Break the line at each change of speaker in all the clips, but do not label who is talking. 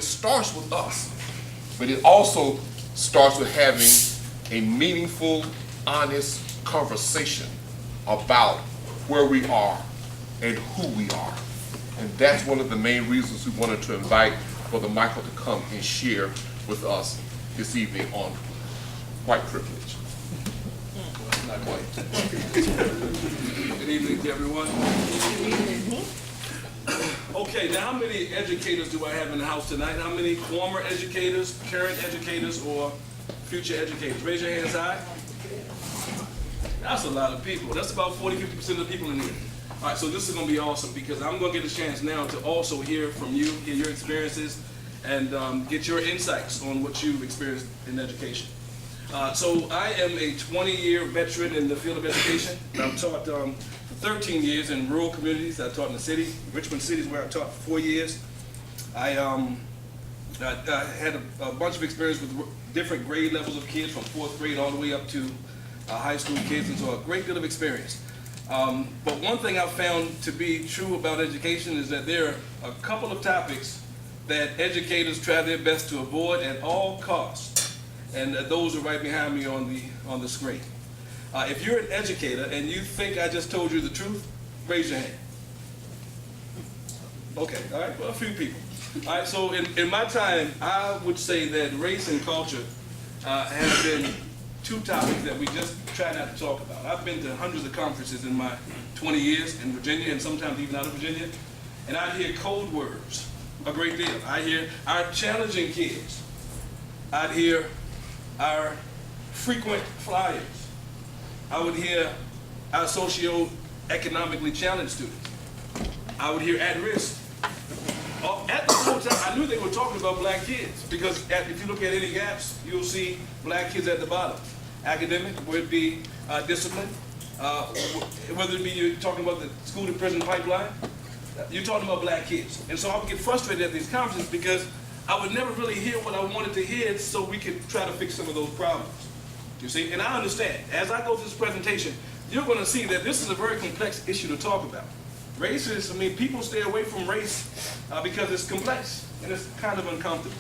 Starts with us, but it also starts with having a meaningful, honest conversation about where we are and who we are. And that's one of the main reasons we wanted to invite Brother Michael to come and share with us this evening on white privilege.
Not quite. Good evening to everyone. Good evening. Okay, now how many educators do I have in the house tonight? How many former educators, current educators, or future educators? Raise your hands high. That's a lot of people. That's about 40–50% of the people in here. All right, so this is going to be awesome because I'm going to get a chance now to also hear from you, hear your experiences, and get your insights on what you've experienced in education. So I am a 20-year veteran in the field of education. I've taught for 13 years in rural communities. I taught in the city, Richmond City is where I taught for 4 years. I had a bunch of experience with different grade levels of kids, from 4th grade all the way up to high school kids, and so a great deal of experience. But one thing I've found to be true about education is that there are a couple of topics that educators try their best to avoid at all costs, and those are right behind me on the screen. If you're an educator and you think I just told you the truth, raise your hand. Okay, all right, well, a few people. All right, so in my time, I would say that race and culture have been two topics that we just try not to talk about. I've been to hundreds of conferences in my 20 years in Virginia, and sometimes even out of Virginia, and I hear code words a great deal. I hear our challenging kids. I'd hear our frequent flyers. I would hear our socio-economically challenged students. I would hear at risk. At the whole time, I knew they were talking about black kids because if you look at any gaps, you'll see black kids at the bottom. Academic, whether it be discipline, whether it be you're talking about the school to prison pipeline, you're talking about black kids. And so I would get frustrated at these conferences because I would never really hear what I wanted to hear so we could try to fix some of those problems. You see, and I understand, as I go through this presentation, you're going to see that this is a very complex issue to talk about. Race is, people stay away from race because it's complex and it's kind of uncomfortable.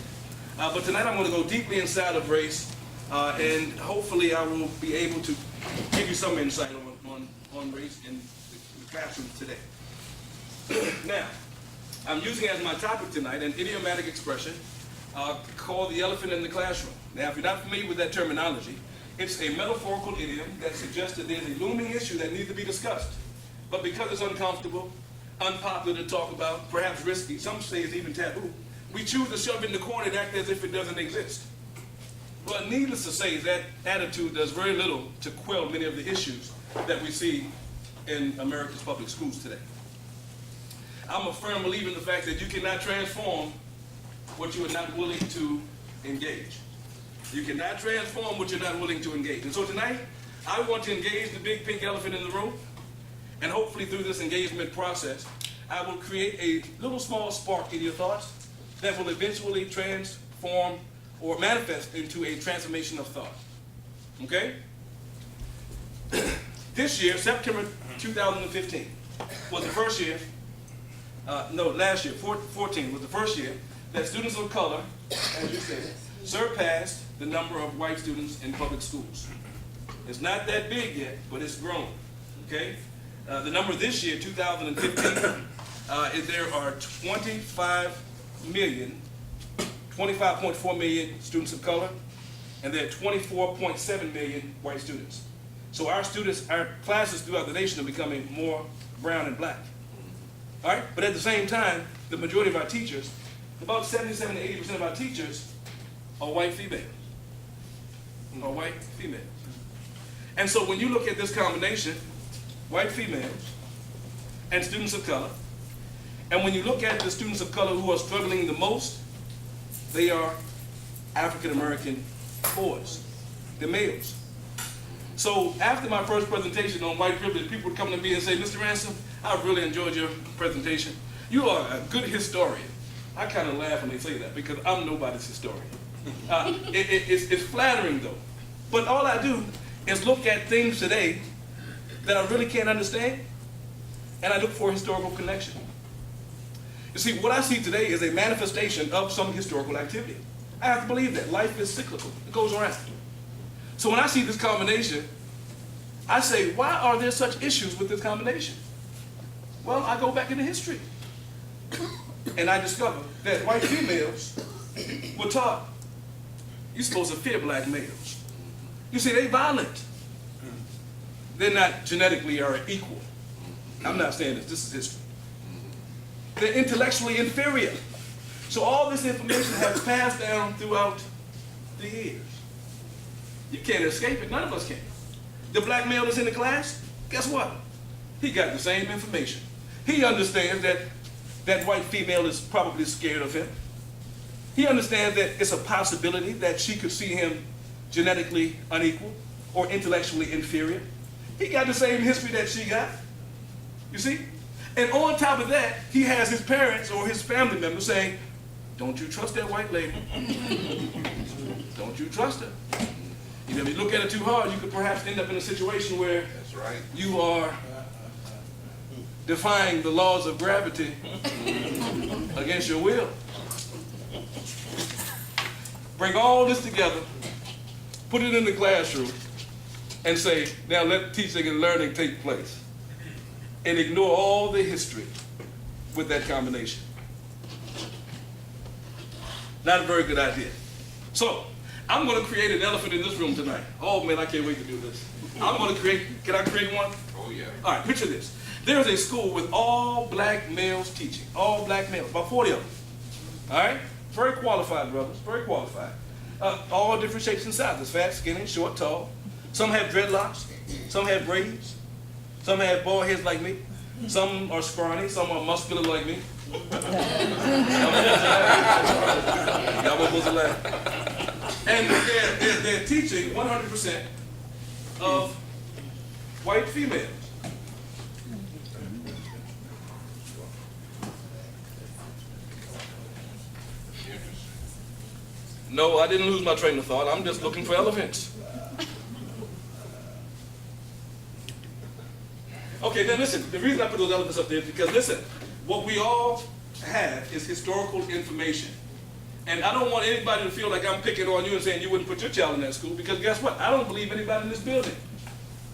But tonight I'm going to go deeply inside of race and hopefully I will be able to give you some insight on race in the classroom today. Now, I'm using as my topic tonight an idiomatic expression called the elephant in the classroom. Now, if you're not familiar with that terminology, it's a metaphorical idiom that suggests that there's a looming issue that needs to be discussed. But because it's uncomfortable, unpopular to talk about, perhaps risky, some say it's even taboo, we choose to shove it in the corner and act as if it doesn't exist. Well, needless to say, that attitude does very little to quell many of the issues that we see in America's public schools today. I'm a firm believer in the fact that you cannot transform what you are not willing to engage. You cannot transform what you're not willing to engage. And so tonight, I want to engage the big pink elephant in the room, and hopefully through this engagement process, I will create a little small spark in your thoughts that will eventually transform or manifest into a transformation of thought. Okay? This year, September 2015, was the first year, last year, 14 was the first year that students of color, as you said, surpassed the number of white students in public schools. It's not that big yet, but it's grown, okay? The number this year, 2015, there are 25 million 25.4 million students of color, and there are 24.7 million white students. So our classes throughout the nation are becoming more brown and black. All right? But at the same time, the majority of our teachers, about 77 to 80% of our teachers are white females. Are white females. And so when you look at this combination, white females and students of color, and when you look at the students of color who are struggling the most, they are African American boys, the males. So after my first presentation on white privilege, people would come to me and say, Mr. Ransom, I really enjoyed your presentation. You are a good historian. I kind of laugh when they say that because I'm nobody's historian. It's flattering though. But all I do is look at things today that I really can't understand, and I look for a historical connection. You see, what I see today is a manifestation of some historical activity. I have to believe that. Life is cyclical. It goes around. So when I see this combination, I say, why are there such issues with this combination? Well, I go back into history. And I discover that white females were taught, you're supposed to fear black males. You see, they're violent. They're not genetically or equal. I'm not saying this is history. They're intellectually inferior. So all this information has passed down throughout the years. You can't escape it. None of us can. The black male that's in the class, guess what? He got the same information. He understands that that white female is probably scared of him. He understands that it's a possibility that she could see him genetically unequal or intellectually inferior. He got the same history that she got. You see? And on top of that, he has his parents or his family members saying, don't you trust that white lady. Don't you trust her. You know, if you look at it too hard, you could perhaps end up in a situation where
That's right.
you are defying the laws of gravity against your will. Bring all this together, put it in the classroom, and say, now let teaching and learning take place. And ignore all the history with that combination. Not a very good idea. So, I'm going to create an elephant in this room tonight. Oh man, I can't wait to do this. I'm going to create, can I create one?
Oh yeah.
All right, picture this. There's a school with all black males teaching. All black males, about 40 of them. All right? Very qualified brothers, very qualified. All different shapes and sizes, fat, skinny, short, tall. Some have dreadlocks, some have braids, some have bald heads like me. Some are scrawny, some are muscular like me. Y'all supposed to laugh. And they're teaching 100% of white females. No, I didn't lose my train of thought. I'm just looking for elephants. Okay, then listen. The reason I put those elephants up there is because, listen, what we all have is historical information. And I don't want anybody to feel like I'm picking on you and saying you wouldn't put your child in that school, because guess what? I don't believe anybody in this building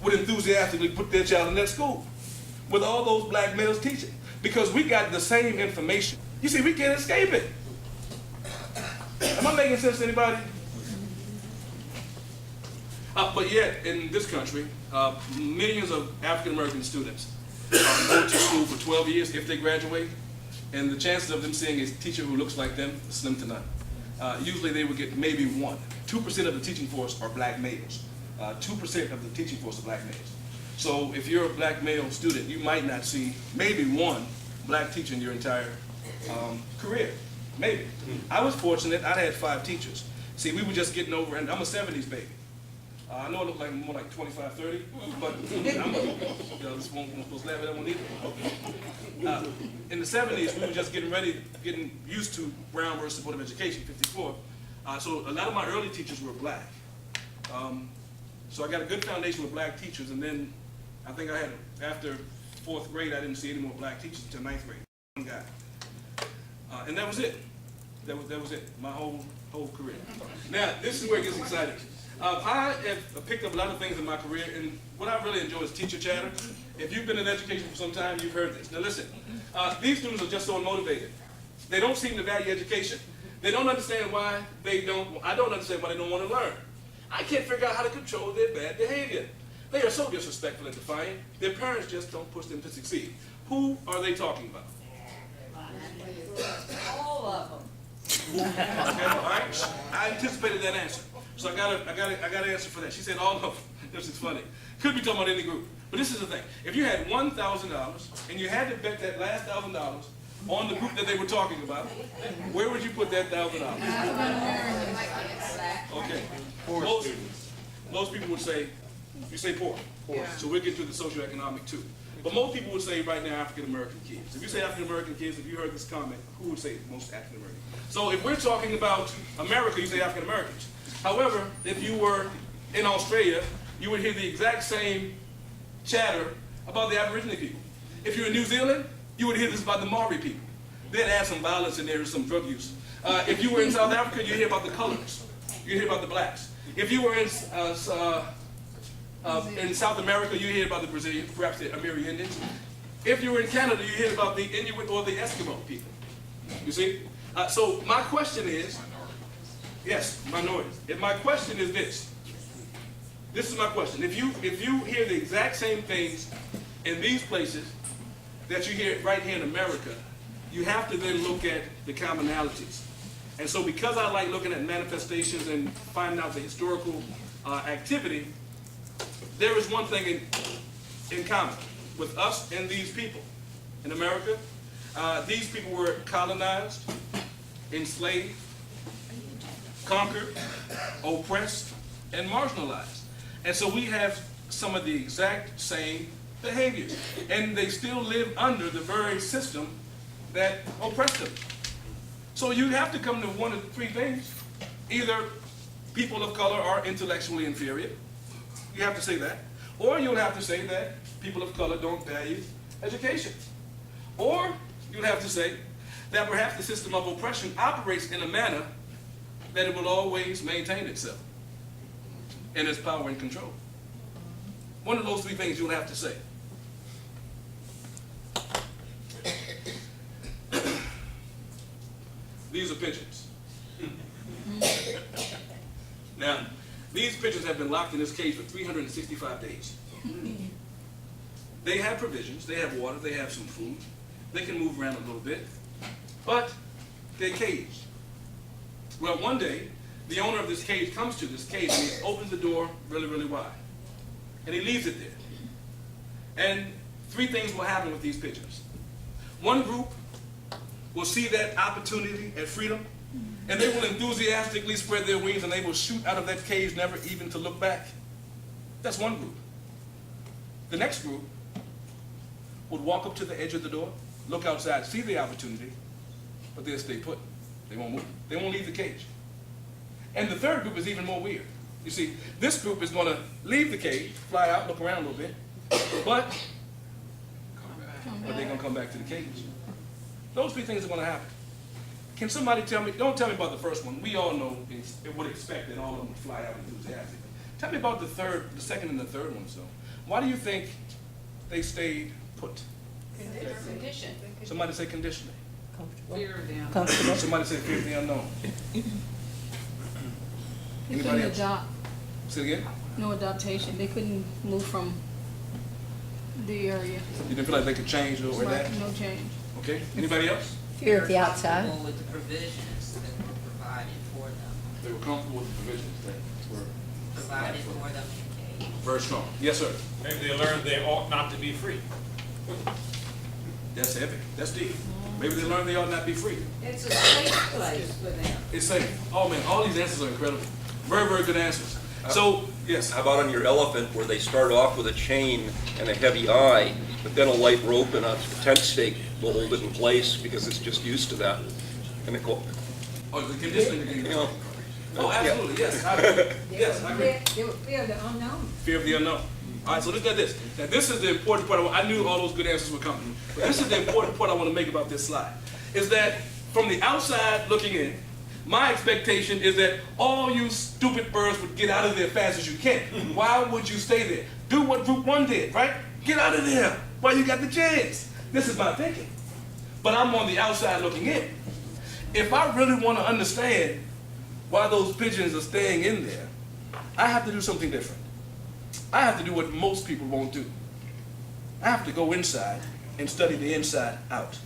would enthusiastically put their child in that school with all those black males teaching, because we got the same information. You see, we can't escape it. Am I making sense to anybody? But yet, in this country, millions of African-American students go to school for 12 years if they graduate, and the chances of them seeing a teacher who looks like them is slim to none. Usually they would get maybe one. 2% of the teaching force are black males. 2% of the teaching force are black males. So if you're a black male student, you might not see maybe one black teacher in your entire career. Maybe. I was fortunate. I had 5 teachers. See, we were just getting over, and I'm a 70s baby. I know it looked like more like 25, 30, but this one supposed to laugh at that one either. In the 70s, we were just getting used to Brown versus Board of Education, 54. So a lot of my early teachers were black. So I got a good foundation with black teachers, and then I think I had, after 4th grade, I didn't see any more black teachers until 9th grade. One guy. And that was it. That was it. My whole career. Now, this is where it gets exciting. I have picked up a lot of things in my career, and what I really enjoy is teacher chatter. If you've been in education for some time, you've heard this. Now listen, these students are just so unmotivated. They don't seem to value education. They don't understand why they don't, I don't understand why they don't want to learn. I can't figure out how to control their bad behavior. They are so disrespectful and defiant, their parents just don't push them to succeed. Who are they talking about?
All of them.
Okay, all right. I anticipated that answer, so I got an answer for that. She said all of them. This is funny. Could be talking about any group, but this is the thing. If you had $1,000 and you had to bet that last $1,000 on the group that they were talking about, where would you put that $1,000? Okay. Most people would say, you say poor. So we'll get to the socioeconomic too. But most people would say right now African American kids. If you say African American kids, if you heard this comment, who would say most African American? So if we're talking about America, you say African Americans. However, if you were in Australia, you would hear the exact same chatter about the Aboriginal people. If you're in New Zealand, you would hear this about the Maori people. They'd add some violence in there and some drug use. If you were in South Africa, you'd hear about the colors. You'd hear about the blacks. If you were in South America, you hear about the Brazilians, perhaps the Amerindians. Indians. If you were in Canada, you hear about the Inuit or the Eskimo people. You see? So my question is, yes, minorities. If my question is this. This is my question. If you hear the exact same things in these places that you hear right here in America, you have to then look at the commonalities. And so because I like looking at manifestations and finding out the historical activity, there is one thing in common with us and these people. In America, these people were colonized, enslaved, conquered, oppressed, and marginalized. And so we have some of the exact same behaviors. And they still live under the very system that oppressed them. So you have to come to one of three things. Either people of color are intellectually inferior. You have to say that. Or you'll have to say that people of color don't value education. Or you'll have to say that perhaps the system of oppression operates in a manner that it will always maintain itself and its power and control. One of those three things you'll have to say. These are pigeons. Now, these pigeons have been locked in this cage for 365 days. They have provisions, they have water, they have some food. They can move around a little bit, but they're caged. Well, one day, the owner of this cage comes to this cage and he opens the door really, really wide. And he leaves it there. And three things will happen with these pigeons. One group will see that opportunity and freedom, and they will enthusiastically spread their wings and they will shoot out of that cage, never even to look back. That's one group. The next group would walk up to the edge of the door, look outside, see the opportunity, but they'll stay put. They won't move. They won't leave the cage. And the third group is even more weird. You see, this group is going to leave the cage, fly out, look around a little bit, but they're going to come back to the cage. Those three things are going to happen. Can somebody tell me, don't tell me about the first one. We all know it would expect that all of them would fly out enthusiastically. Tell me about the second and the third one. So, why do you think they stayed put?
Condition.
Somebody say conditioning.
Fear of them.
Comfortable.
Somebody say fear of the unknown.
They
Anybody
couldn't
else?
adopt,
Say it again.
no adaptation. They couldn't move from the area.
You didn't feel like they could change or
Right,
that?
no change.
Okay. Anybody else?
Fear of the outside.
Comfortable with the provisions that were provided for them.
They were comfortable with the provisions that were
Provided for them in cage.
very strong. Yes, sir.
Maybe they learned they ought not to be free.
That's epic. That's deep. Maybe they learned they ought not be free.
It's a safe place for them.
It's safe. Oh man, all these answers are incredible. Very, very good answers. So, yes.
How about on your elephant, where they start off with a chain and a heavy eye, but then a light rope and a tent stake will hold it in place because it's just used to that. And
Oh, the conditioning again.
you know,
Oh, absolutely. Yes, I agree. Yes, I agree.
They would fear the unknown.
Fear of the unknown. All right, so look at this. Now, this is the important part. I knew all those good answers were coming. But this is the important part I want to make about this slide. Is that from the outside looking in, my expectation is that all you stupid birds would get out of there fast as you can. Why would you stay there? Do what Group 1 did, right? Get out of there while you got the chance. This is my thinking. But I'm on the outside looking in. if I really want to understand why those pigeons are staying in there, I have to do something different. I have to do what most people won't do. I have to go inside and study the inside out.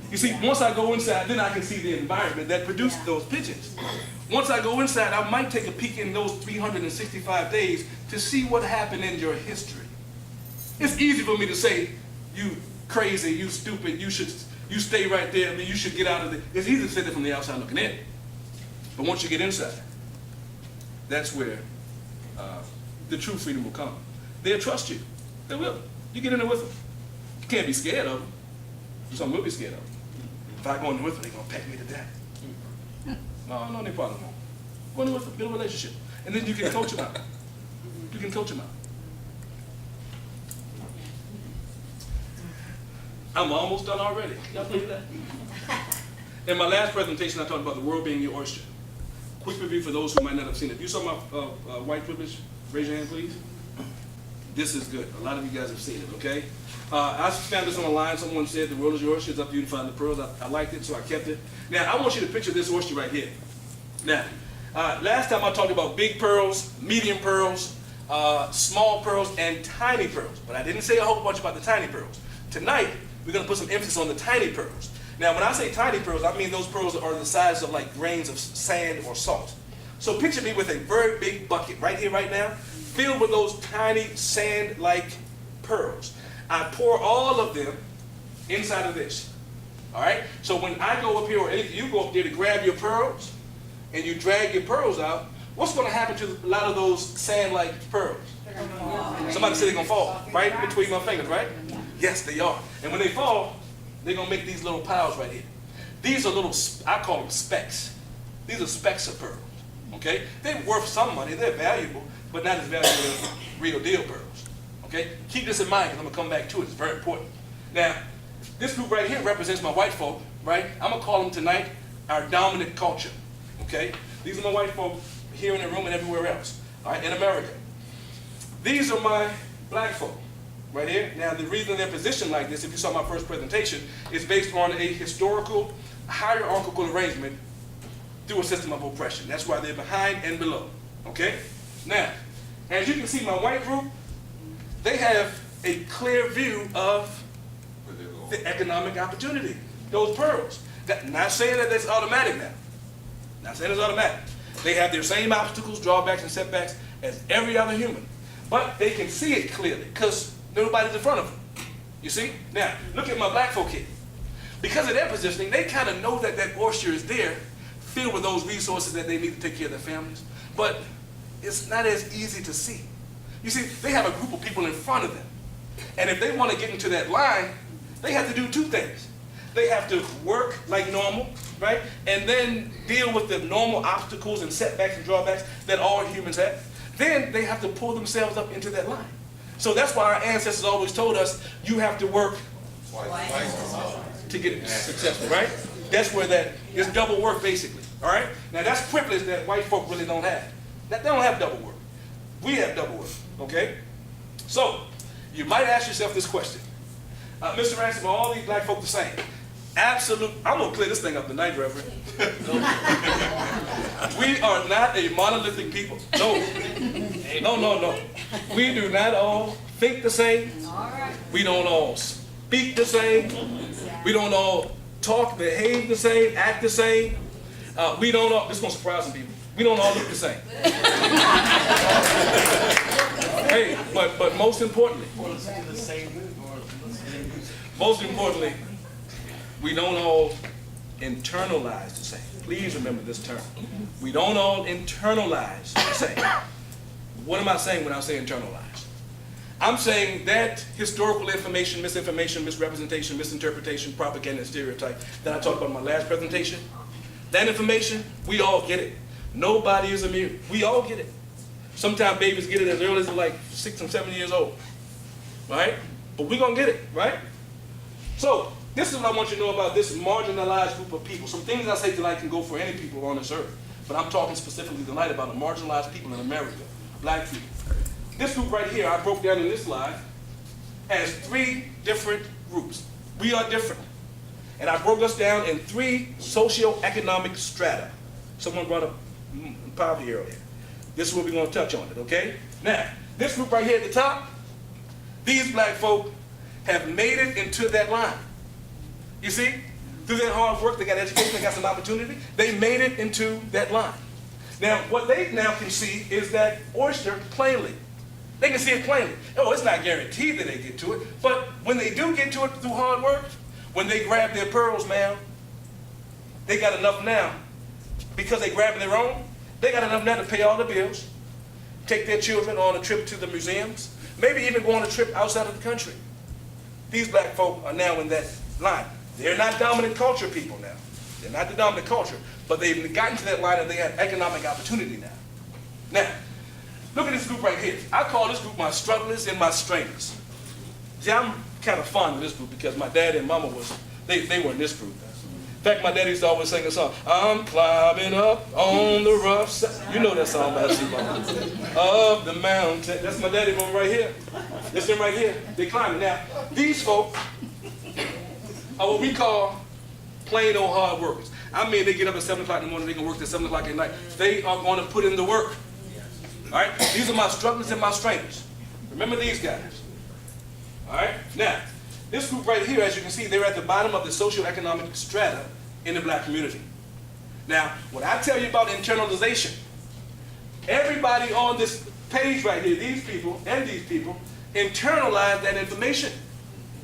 You see, once I go inside, then I can see the environment that produced those pigeons. Once I go inside, I might take a peek in those 365 days to see what happened in your history. It's easy for me to say, you crazy, you stupid, you stay right there, you should get out of it. It's easy to say that from the outside looking in. But once you get inside, that's where the true freedom will come. They'll trust you. They will. You get in there with them. You can't be scared of them. Some will be scared of them. If I go in there with them, they're going to peck me to death. No, no problem. Go in there with them, build a relationship. And then you can coach them out. You can coach them out. I'm almost done already. Y'all believe that? In my last presentation, I talked about the world being your oyster. Quick review for those who might not have seen it. If you saw my white privilege, raise your hand, please. This is good. A lot of you guys have seen it, okay? I found this online. Someone said the world is your oyster. It's up to you to find the pearls. I liked it, so I kept it. Now, I want you to picture this oyster right here. Now, last time I talked about big pearls, medium pearls, small pearls, and tiny pearls. But I didn't say a whole bunch about the tiny pearls. Tonight, we're going to put some emphasis on the tiny pearls. Now, when I say tiny pearls, I mean those pearls are the size of like grains of sand or salt. So picture me with a very big bucket right here, right now, filled with those tiny sand-like pearls. I pour all of them inside of this. All right? So when I go up here, or you go up there to grab your pearls, and you drag your pearls out, what's going to happen to a lot of those sand-like pearls? Somebody said they're going to fall right between my fingers, right? Yes, they are. And when they fall, they're going to make these little piles right here. These are little, I call them specks. These are specks of pearls, okay? They're worth some money. They're valuable, but not as valuable as real deal pearls, okay? Keep this in mind, because I'm going to come back to it. It's very important. Now, this group right here represents my white folk, right? I'm going to call them tonight our dominant culture, okay? These are my white folk here in the room and everywhere else, all right, in America. These are my black folk. Right here. Now, the reason they're positioned like this, if you saw my first presentation, is based on a historical, hierarchical arrangement through a system of oppression. That's why they're behind and below. Okay? Now, as you can see, my white group, they have a clear view of the economic opportunity. Those pearls. Not saying that it's automatic now. Not saying it's automatic. They have their same obstacles, drawbacks, and setbacks as every other human. But they can see it clearly, because nobody's in front of them. You see? Now, look at my black folk here. Because of their positioning, they kind of know that that oyster is there, filled with those resources that they need to take care of their families. But it's not as easy to see. You see, they have a group of people in front of them. And if they want to get into that line, they have to do two things. They have to work like normal, right? And then deal with the normal obstacles and setbacks and drawbacks that all humans have. Then they have to pull themselves up into that line. So that's why our ancestors always told us, you have to work to get successful, right? That's where that is double work, basically, all right? Now, that's privilege that white folk really don't have. They don't have double work. We have double work, okay? So, you might ask yourself this question. Mr. Ransom, are all these black folk the same? Absolute. I'm going to clear this thing up tonight, Reverend. We are not a monolithic people. No. No. We do not all think the same. We don't all speak the same. We don't all talk, behave the same, act the same. We don't all, this is going to surprise some people, we don't all look the same. Hey, but most importantly, we don't all internalize the same. Please remember this term. We don't all internalize the same. What am I saying when I say internalize? I'm saying that historical information, misinformation, misrepresentation, misinterpretation, propaganda, and stereotype that I talked about in my last presentation, that information, we all get it. Nobody is immune. We all get it. Sometimes babies get it as early as like 6 and 7 years old, right? But we're going to get it, right? So, this is what I want you to know about this marginalized group of people. Some things I say tonight can go for any people on this earth, but I'm talking specifically tonight about the marginalized people in America, black people. This group right here, I broke down in this slide, has 3 different groups. We are different. And I broke us down in 3 socioeconomic strata. Someone brought up poverty earlier. This is what we're going to touch on it, okay? Now, this group right here at the top, these black folk have made it into that line. You see? Through their hard work, they got education, they got some opportunity. They made it into that line. Now, what they now can see is that oyster plainly. They can see it plainly. Oh, it's not guaranteed that they get to it, but when they do get to it through hard work, when they grab their pearls, ma'am, they got enough now. Because they grabbing their own, they got enough now to pay all the bills, take their children on a trip to the museums, maybe even go on a trip outside of the country. These black folk are now in that line. They're not dominant culture people now. They're not the dominant culture, but they've gotten to that line and they have economic opportunity now. Now, look at this group right here. I call this group my strugglers and my strainers. See, I'm kind of fond of this group because my dad and mama they were in this group. In fact, my daddy used to always sing a song, I'm climbing up on the rough side. You know that song by of the mountain. That's my daddy one right here. That's them right here. They climbing. Now, these folk are what we call plain old hard workers. I mean, they get up at 7 o'clock in the morning, they can work till 7 o'clock at night. They are going to put in the work. All right? These are my strugglers and my strainers. Remember these guys. All right? Now, this group right here, as you can see, they're at the bottom of the socioeconomic strata in the black community. Now, when I tell you about internalization, everybody on this page right here, these people and these people, internalize that information.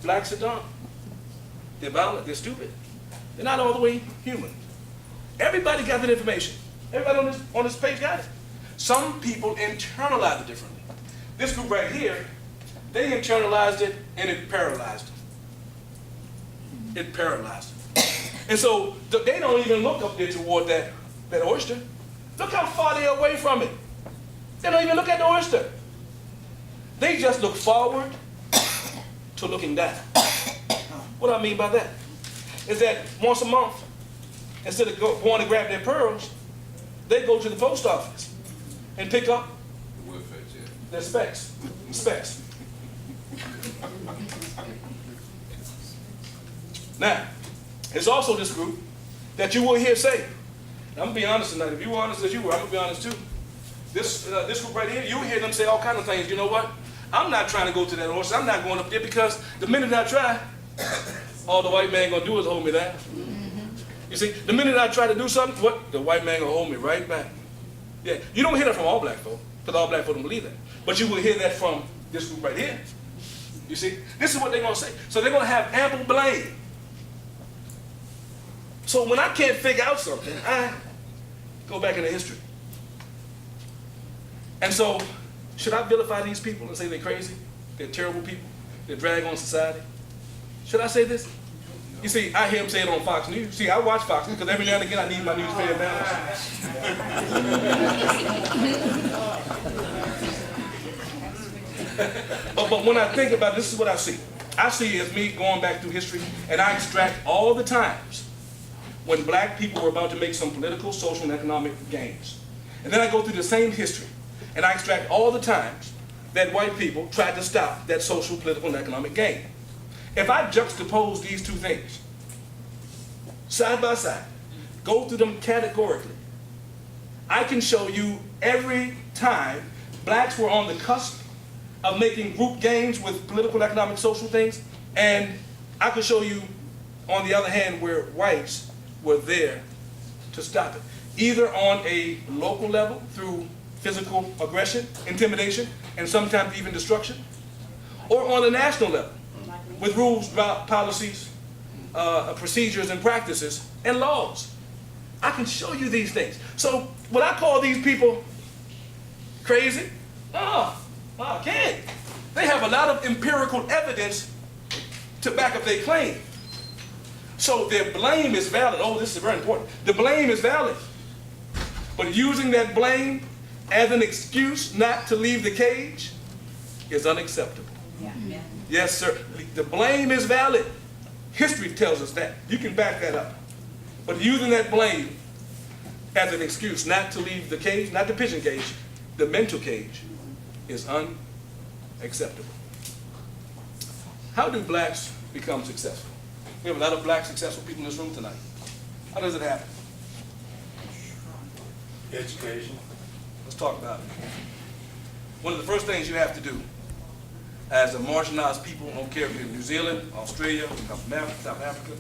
Blacks are dumb. They're violent. They're stupid. They're not all the way human. Everybody got that information. Everybody on this page got it. Some people internalize it differently. This group right here, they internalized it and it paralyzed them. It paralyzed them. And so they don't even look up there toward that oyster. Look how far they're away from it. They don't even look at the oyster. They just look forward to looking down. What I mean by that is that once a month, instead of going to grab their pearls, they go to the post office and pick up their specs. Now, there's also this group that you will hear say, I'm going to be honest tonight. If you were honest as you were, I'm going to be honest too. This group right here, you will hear them say all kinds of things. You know what? I'm not trying to go to that oyster. I'm not going up there because the minute I try, all the white man going to do is hold me down. You see, the minute I try to do something, what? The white man going to hold me right back. Yeah, you don't hear that from all black folk, because all black folk don't believe that. But you will hear that from this group right here. You see, this is what they're going to say. So they're going to have ample blame. So when I can't figure out something, I go back into history. And so, should I vilify these people and say they're crazy? They're terrible people? They're drag on society? Should I say this? You see, I hear them say it on Fox News. See, I watch Fox News because every now and again I need my news fair balance. But when I think about it, this is what I see. I see it as me going back through history, and I extract all the times when black people were about to make some political, social, and economic gains. And then I go through the same history, and I extract all the times that white people tried to stop that social, political, and economic gain. If I juxtapose these two things, side by side, go through them categorically, I can show you every time blacks were on the cusp of making group gains with political, economic, social things, and I could show you, on the other hand, where whites were there to stop it, either on a local level through physical aggression, intimidation, and sometimes even destruction, or on a national level with rules, policies, procedures, and practices, and laws. I can show you these things. So would I call these people crazy? No, I can't. They have a lot of empirical evidence to back up their claim. So their blame is valid. Oh, this is very important. The blame is valid. But using that blame as an excuse not to leave the cage is unacceptable.
Yeah.
Yes, sir. The blame is valid. History tells us that. You can back that up. But using that blame as an excuse not to leave the cage, not the pigeon cage, the mental cage, is unacceptable. How do blacks become successful? We have a lot of black successful people in this room tonight. How does it happen?
Education.
Let's talk about it. One of the first things you have to do as a marginalized people, I don't care if you're in New Zealand, Australia, South Africa,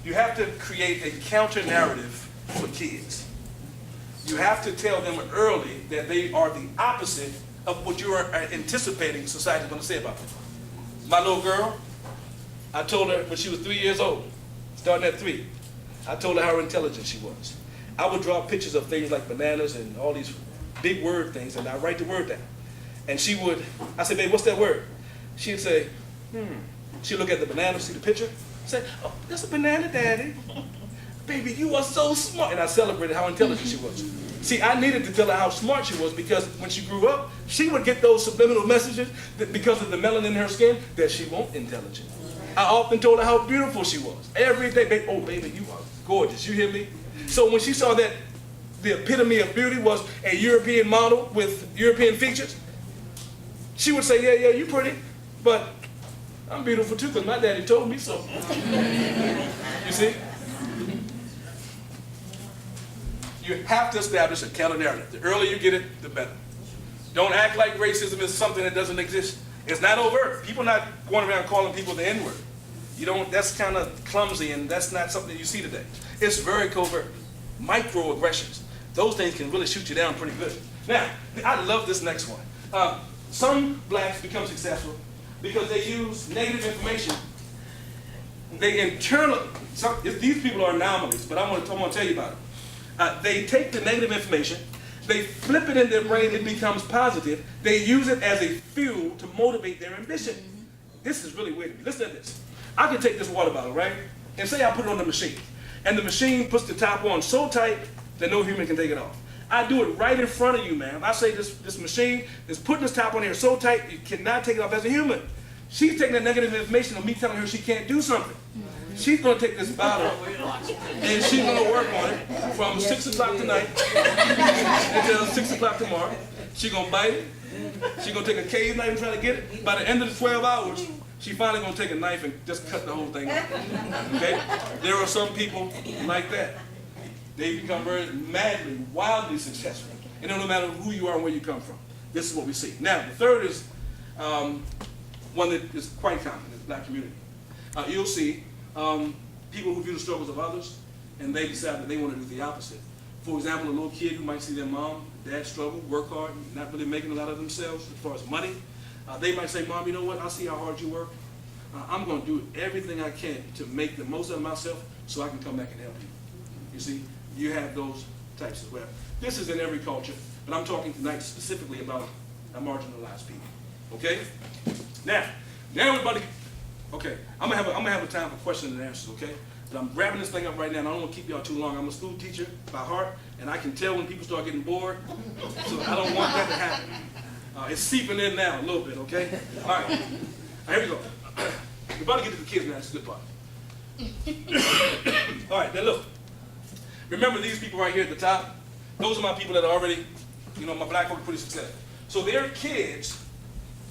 you have to create a counter narrative for kids. You have to tell them early that they are the opposite of what you are anticipating society is going to say about them. My little girl, I told her when she was 3 years old, starting at 3, I told her how intelligent she was. I would draw pictures of things like bananas and all these big word things, and I'd write the word down. And she would, I said, babe, what's that word? She'd say, She'd look at the banana, see the picture, say, oh, that's a banana, Daddy. Baby, you are so smart. And I celebrated how intelligent she was. See, I needed to tell her how smart she was because when she grew up, she would get those subliminal messages that because of the melanin in her skin that she wasn't intelligent. I often told her how beautiful she was. Every day, baby, oh, baby, you are gorgeous. You hear me? So when she saw that the epitome of beauty was a European model with European features, she would say, yeah, you pretty, but I'm beautiful too because my daddy told me so. You see? You have to establish a counter narrative. The earlier you get it, the better. Don't act like racism is something that doesn't exist. It's not overt. People are not going around calling people the N-word. You don't, that's kind of clumsy and that's not something you see today. It's very covert. Microaggressions. Those things can really shoot you down pretty good. Now, I love this next one. Some blacks become successful because they use negative information. They internally, these people are anomalies, but I want to tell you about it. They take the negative information, they flip it in their brain, it becomes positive. They use it as a fuel to motivate their ambition. This is really weird. Listen to this. I can take this water bottle, right? And say I put it on the machine. And the machine puts the top on so tight that no human can take it off. I do it right in front of you, ma'am. I say this machine is putting this top on here so tight you cannot take it off as a human. She's taking the negative information of me telling her she can't do something. She's going to take this bottle and she's going to work on it from 6 o'clock tonight until 6 o'clock tomorrow. She's going to bite it. She's going to take a cave knife and try to get it. By the end of the 12 hours, she's finally going to take a knife and just cut the whole thing off. Okay? There are some people like that. They become very madly, wildly successful. And no matter who you are and where you come from. This is what we see. Now, the third is one that is quite common in the black community. You'll see people who view the struggles of others, and they decide that they want to do the opposite. For example, a little kid who might see their mom, dad struggle, work hard, not really making a lot of themselves as far as money. They might say, Mom, you know what? I see how hard you work. I'm going to do everything I can to make the most of myself so I can come back and help you. You see, you have those types as well. This is in every culture, but I'm talking tonight specifically about marginalized people. Okay? Now everybody. Okay, I'm gonna have a time for questions and answers, okay? But I'm wrapping this thing up right now, and I don't want to keep y'all too long. I'm a school teacher by heart, and I can tell when people start getting bored, so I don't want that to happen. It's seeping in now a little bit, okay? All right, here we go. We're about to get to the kids now, that's the good part. All right, now look. Remember these people right here at the top? Those are my people that are already, my black folk are pretty successful. So their kids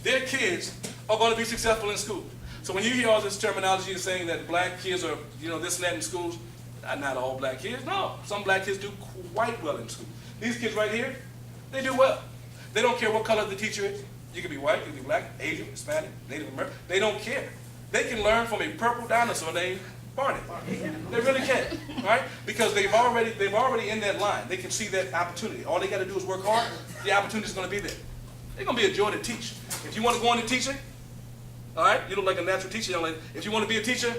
are going to be successful in school. So when you hear all this terminology and saying that black kids are, this and that in schools, not all black kids. No, some black kids do quite well in school. These kids right here, they do well. They don't care what color the teacher is. You can be white, you can be black, Asian, Hispanic, Native American. They don't care. They can learn from a purple dinosaur named Barney. They really can, right? Because they've already in that line. They can see that opportunity. All they got to do is work hard. The opportunity is going to be there. They're going to be a joy to teach. If you want to go into teaching, all right, you look like a natural teacher, young lady. If you want to be a teacher,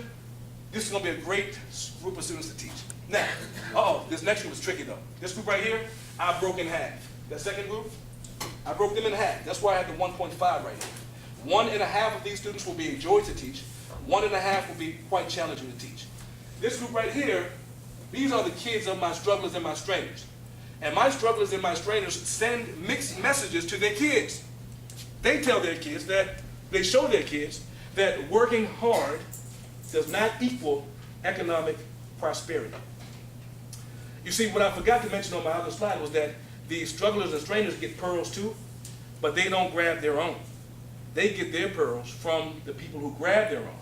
this is going to be a great group of students to teach. Now, this next group is tricky though. This group right here, I broke in half. That second group, I broke them in half. That's why I have the 1.5 right here. 1.5 of these students will be a joy to teach. 1.5 will be quite challenging to teach. This group right here, these are the kids of my strugglers and my strainers. And my strugglers and my strainers send mixed messages to their kids. They tell their kids that, they show their kids that working hard does not equal economic prosperity. You see, what I forgot to mention on my other slide was that the strugglers and strainers get pearls too, but they don't grab their own. They get their pearls from the people who grab their own.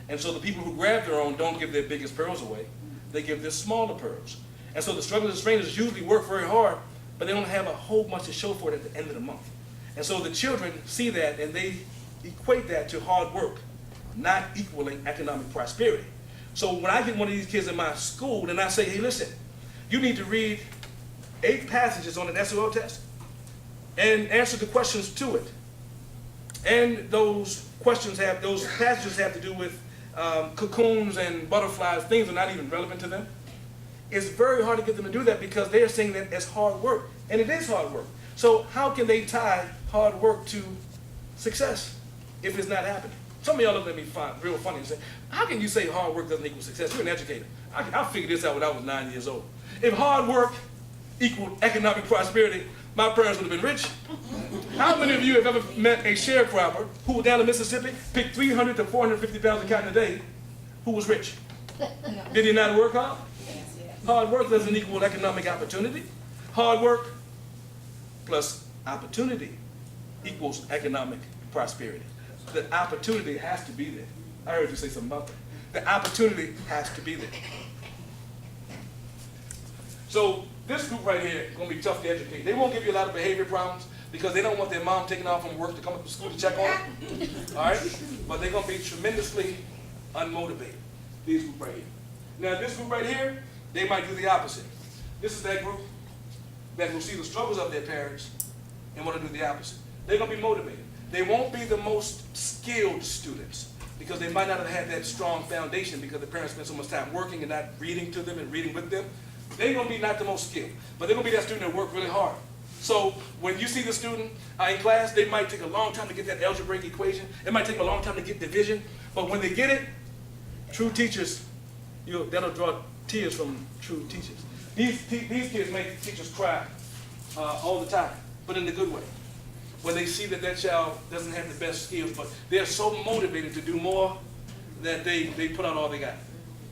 And so the people who grab their own don't give their biggest pearls away. They give their smaller pearls. And so the struggling strangers usually work very hard, but they don't have a whole bunch to show for it at the end of the month. And so the children see that and they equate that to hard work, not equaling economic prosperity. So when I get one of these kids in my school and I say, hey, listen, you need to read 8 passages on an SOL test and answer the questions to it. And those passages have to do with cocoons and butterflies, things that are not even relevant to them. It's very hard to get them to do that because they are saying that as hard work, and it is hard work. So how can they tie hard work to success if it's not happening? Some of y'all look at me real funny and say, how can you say hard work doesn't equal success? You're an educator. I figured this out when I was 9 years old. If hard work equaled economic prosperity, my parents would have been rich. How many of you have ever met a sharecropper who was down in Mississippi, picked 300 to 450 pounds of cotton a day, who was rich? Did he not work hard? Hard work doesn't equal economic opportunity. Hard work plus opportunity equals economic prosperity. The opportunity has to be there. I heard you say something about that. The opportunity has to be there. So this group right here is going to be tough to educate. They won't give you a lot of behavior problems because they don't want their mom taking off from work to come up to school to check on them. All right? But they're going to be tremendously unmotivated. These group right here. Now this group right here, they might do the opposite. This is that group that will see the struggles of their parents and want to do the opposite. They're going to be motivated. They won't be the most skilled students because they might not have had that strong foundation because the parents spent so much time working and not reading to them and reading with them. They're going to be not the most skilled, but they're going to be that student that worked really hard. So when you see the student in class, they might take a long time to get that algebraic equation. It might take them a long time to get division, but when they get it, true teachers, that'll draw tears from true teachers. These kids make teachers cry all the time, but in the good way. When they see that that child doesn't have the best skills, but they're so motivated to do more that they put out all they got.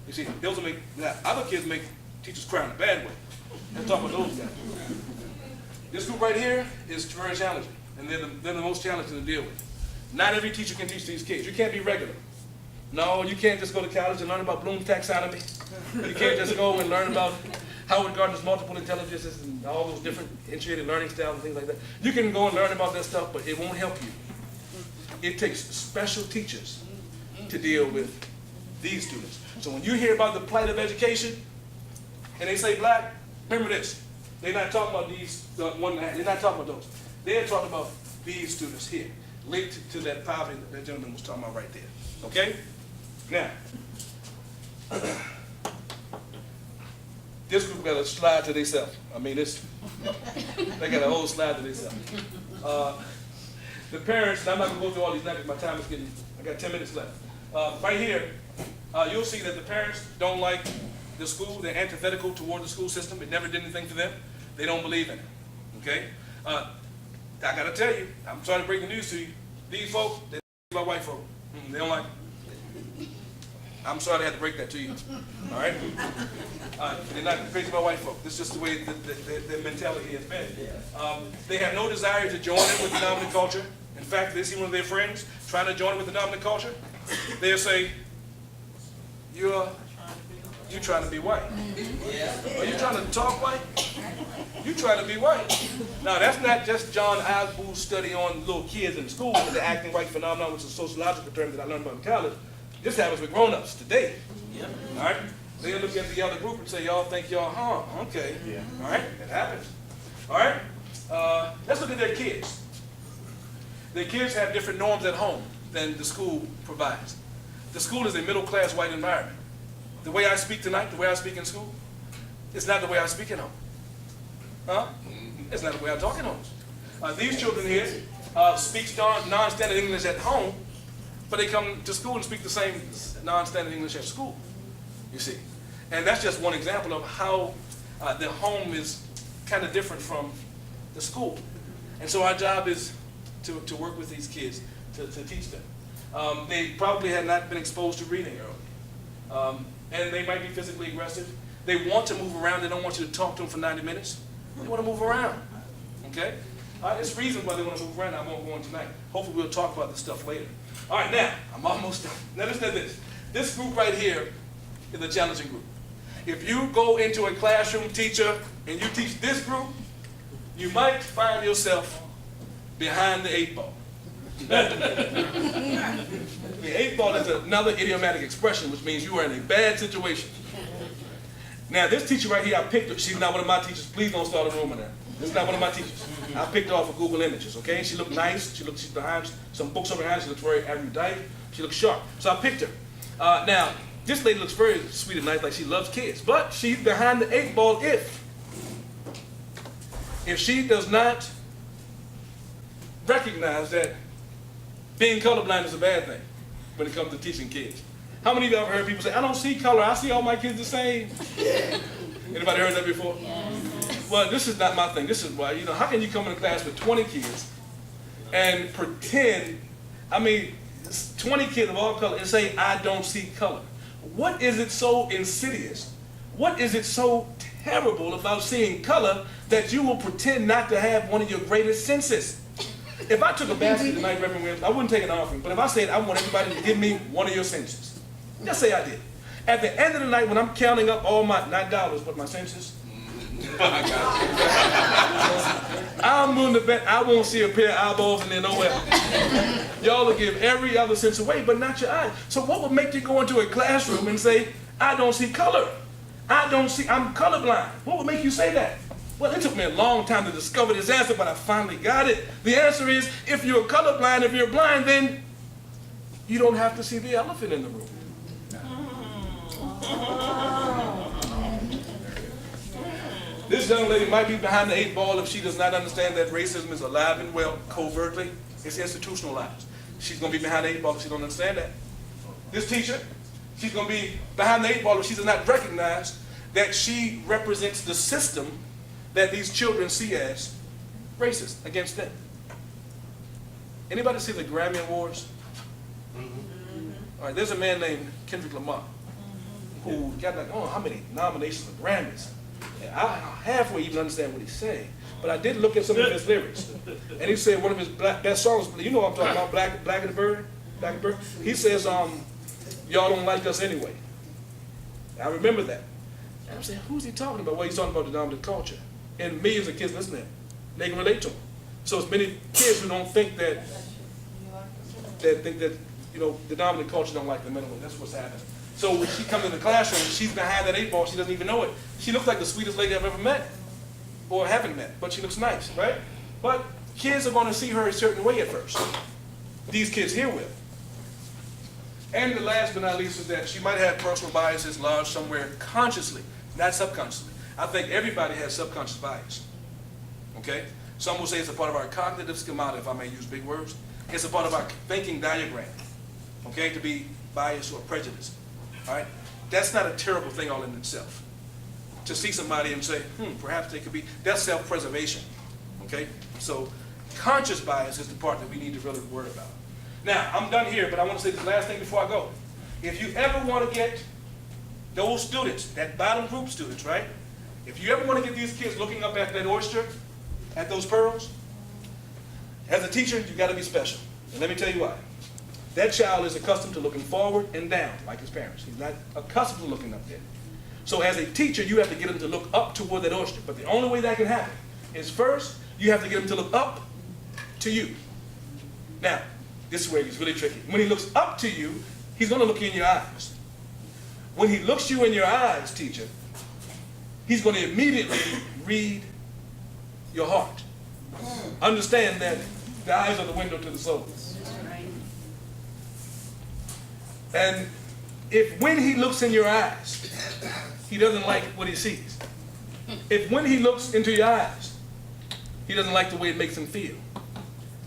You see, those will make, now, other kids make teachers cry in a bad way. Let's talk about those guys. This group right here is very challenging, and they're the most challenging to deal with. Not every teacher can teach these kids. You can't be regular. No, you can't just go to college and learn about Bloom's taxonomy. You can't just go and learn about Howard Gardner's multiple intelligences and all those different integrated learning styles and things like that. You can go and learn about that stuff, but it won't help you. It takes special teachers to deal with these students. So when you hear about the plight of education, and they say black, remember this. They're not talking about these, they're not talking about those. They're talking about these students here, linked to that poverty that that gentleman was talking about right there. Okay? Now, this group got a slide to themselves. I mean, they got a whole slide to themselves. The parents, and I'm not going to go through all these now because my time is getting, I got 10 minutes left. Right here, you'll see that the parents don't like the school. They're antithetical toward the school system. It never did anything for them. They don't believe in it. Okay? I got to tell you, I'm trying to break the news to you. These folks, they don't like white folk. They don't like it. I'm sorry I had to break that to you. All right? They're not crazy about white folk. This is just the way their mentality has been. They have no desire to join in with the dominant culture. In fact, they see one of their friends trying to join in with the dominant culture. They'll say, you're trying to be white. Are you trying to talk white? You trying to be white. Now, that's not just John Osbow's study on little kids in school, the acting white phenomenon, which is a sociological term that I learned about in college. This happens with grown-ups today. All right? They'll look at the other group and say, y'all think y'all harm. Okay. All right? It happens. All right? Let's look at their kids. Their kids have different norms at home than the school provides. The school is a middle-class white environment. The way I speak tonight, the way I speak in school, it's not the way I speak at home. Huh? It's not the way I talk at home. These children here speak non-standard English at home, but they come to school and speak the same non-standard English at school, you see. And that's just one example of how the home is kind of different from the school. And so our job is to work with these kids, to teach them. They probably had not been exposed to reading early. And they might be physically aggressive. They want to move around. They don't want you to talk to them for 90 minutes. They want to move around, okay? There's reasons why they want to move around. I won't go into tonight. Hopefully we'll talk about this stuff later. All right, now, I'm almost done. Now listen to this. This group right here is a challenging group. If you go into a classroom, teacher, and you teach this group, you might find yourself behind the 8 ball. The 8 ball is another idiomatic expression, which means you are in a bad situation. Now, this teacher right here, I picked her. She's not one of my teachers. Please don't start a rumor now. This is not one of my teachers. I picked her off of Google Images, okay? She looked nice. She's behind some books over behind. She looks very erudite. She looks sharp. So I picked her. Now, this lady looks very sweet and nice, like she loves kids. But she's behind the 8 ball if she does not recognize that being colorblind is a bad thing when it comes to teaching kids. How many of you ever heard people say, I don't see color, I see all my kids the same? Anybody heard that before? Yes. Well, this is not my thing. This is why, how can you come into class with 20 kids and pretend, 20 kids of all color and say, I don't see color? What is it so insidious? What is it so terrible about seeing color that you will pretend not to have one of your greatest senses? If I took a basket tonight, Reverend Williams, I wouldn't take an offering, but if I said I want everybody to give me one of your senses, just say I did. At the end of the night, when I'm counting up all my, not dollars, but my senses, I'm willing to bet I won't see a pair of eyeballs in there nowhere. Y'all will give every other sense away, but not your eyes. So what would make you go into a classroom and say, I don't see color? I'm colorblind. What would make you say that? Well, it took me a long time to discover this answer, but I finally got it. The answer is, if you're colorblind, if you're blind, then you don't have to see the elephant in the room. This young lady might be behind the 8 ball if she does not understand that racism is alive and well, covertly. It's institutionalized. She's going to be behind the 8 ball if she don't understand that. This teacher, she's going to be behind the 8 ball if she does not recognize that she represents the system that these children see as racist against them. Anybody see the Grammy Awards? All right, there's a man named Kendrick Lamar who got how many nominations for Grammys? And I halfway even understand what he's saying, but I did look at some of his lyrics, and he said one of his best songs. You know what I'm talking about? Black and the Bird. Black and Bird. He says, "Y'all don't like us anyway." I remember that. And I'm saying, who's he talking about? Well, he's talking about the dominant culture, and millions of kids listening to him, they can relate to him. So it's many kids who don't think that the dominant culture don't like them anyway. That's what's happening. So when she comes in the classroom, she's behind that 8 ball, she doesn't even know it. She looks like the sweetest lady I've ever met, or haven't met, but she looks nice, right? But kids are going to see her a certain way at first. These kids here will. And the last but not least is that she might have personal biases lodged somewhere consciously, not subconsciously. I think everybody has subconscious bias, okay? Some will say it's a part of our cognitive schemata, if I may use big words. It's a part of our thinking diagram, okay, to be biased or prejudiced. All right? That's not a terrible thing all in itself. To see somebody and say, perhaps they could be, that's self-preservation. Okay? So conscious bias is the part that we need to really worry about. Now, I'm done here, but I want to say this last thing before I go. If you ever want to get those students, that bottom group students, right? If you ever want to get these kids looking up at that oyster, at those pearls, as a teacher, you got to be special. And let me tell you why. That child is accustomed to looking forward and down, like his parents. He's not accustomed to looking up there. So as a teacher, you have to get him to look up toward that oyster. But the only way that can happen is first, you have to get him to look up to you. Now, this is where it gets really tricky. When he looks up to you, he's going to look you in your eyes. When he looks you in your eyes, teacher, he's going to immediately read your heart. Understand that the eyes are the window to the soul. And if when he looks in your eyes, he doesn't like what he sees. If when he looks into your eyes, he doesn't like the way it makes him feel.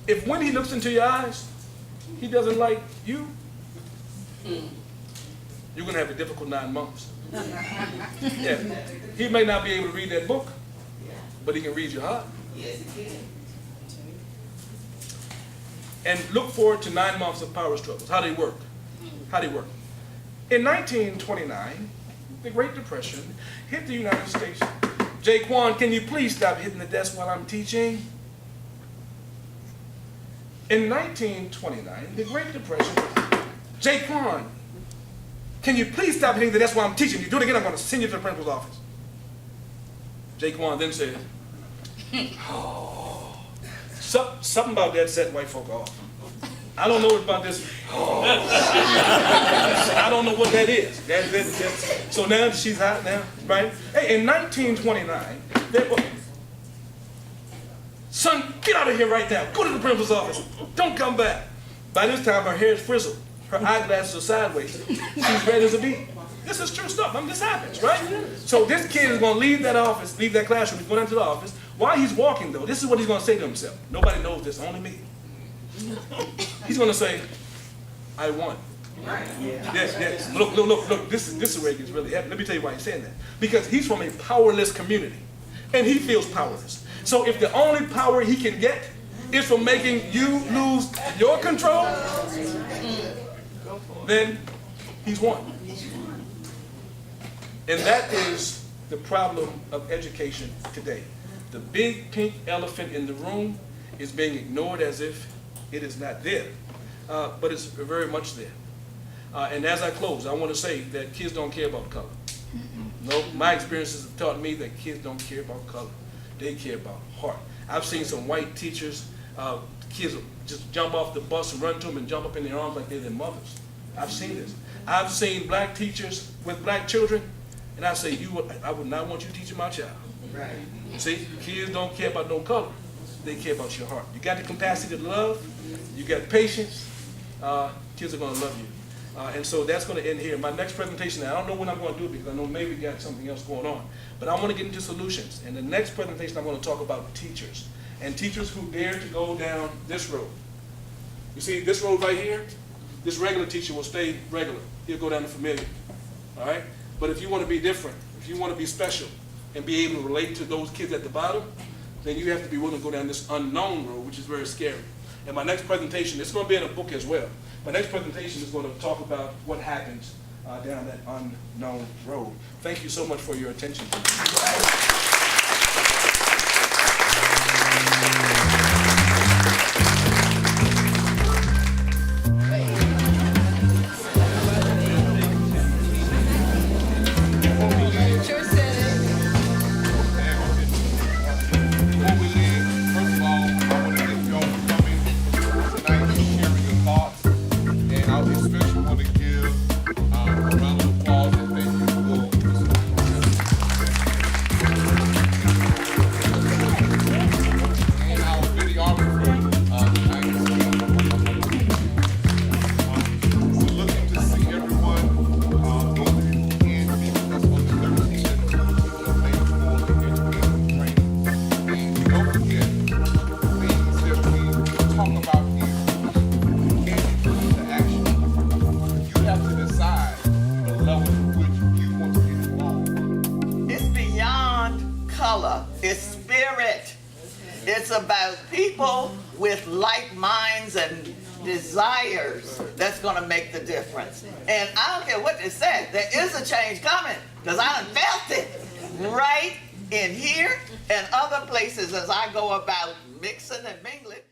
If when he looks into your eyes, he doesn't like you, you're going to have a difficult 9 months. Yeah. He may not be able to read that book, but he can read your heart.
Yes, he can.
And look forward to 9 months of power struggles. How they work. How they work. In 1929, the Great Depression hit the United States. Jaquan, can you please stop hitting the desk while I'm teaching? In 1929, the Great Depression, Jaquan, Can you please stop hitting that? That's why I'm teaching you. Do it again, I'm going to send you to the principal's office. Jaquan then said, oh, something about that set white folk off. I don't know about this. Oh. I don't know what that is. So now she's out now, right? Hey, in 1929, son, get out of here right now. Go to the principal's office. Don't come back. By this time, her hair is frizzled. Her eyeglasses are sideways. She's red as a beet. This is true stuff. I mean, this happens, right? So this kid is going to leave that office, leave that classroom. He's going into the office. While he's walking, though, this is what he's going to say to himself. Nobody knows this, only me. He's going to say, I won. Yes. Look. This is where it gets really heavy. Let me tell you why he's saying that. Because he's from a powerless community, and he feels powerless. So if the only power he can get is from making you lose your control, then he's won. And that is the problem of education today. The big pink elephant in the room is being ignored as if it is not there, but it's very much there. And as I close, I want to say that kids don't care about color. No, my experiences have taught me that kids don't care about color. They care about heart. I've seen some white teachers, kids will just jump off the bus and run to them and jump up in their arms like they're their mothers. I've seen this. I've seen black teachers with black children, and I say, I would not want you teaching my child. Right. See, kids don't care about no color. They care about your heart. You got the capacity to love. You got patience. Kids are going to love you. And so that's going to end here. My next presentation, I don't know when I'm going to do it because I know maybe we got something else going on. But I want to get into solutions. And the next presentation, I'm going to talk about teachers. And teachers who dare to go down this road. You see, this road right here, this regular teacher will stay regular. He'll go down the familiar. All right? But if you want to be different, if you want to be special and be able to relate to those kids at the bottom, then you have to be willing to go down this unknown road, which is very scary. And my next presentation, it's going to be in a book as well. My next presentation is going to talk about what happens down that unknown road. Thank you so much for your attention.
It's spirit. It's about people with like minds and desires that's going to make the difference. And I don't care what they said, there is a change coming because I done felt it right in here and other places as I go about mixing and mingling.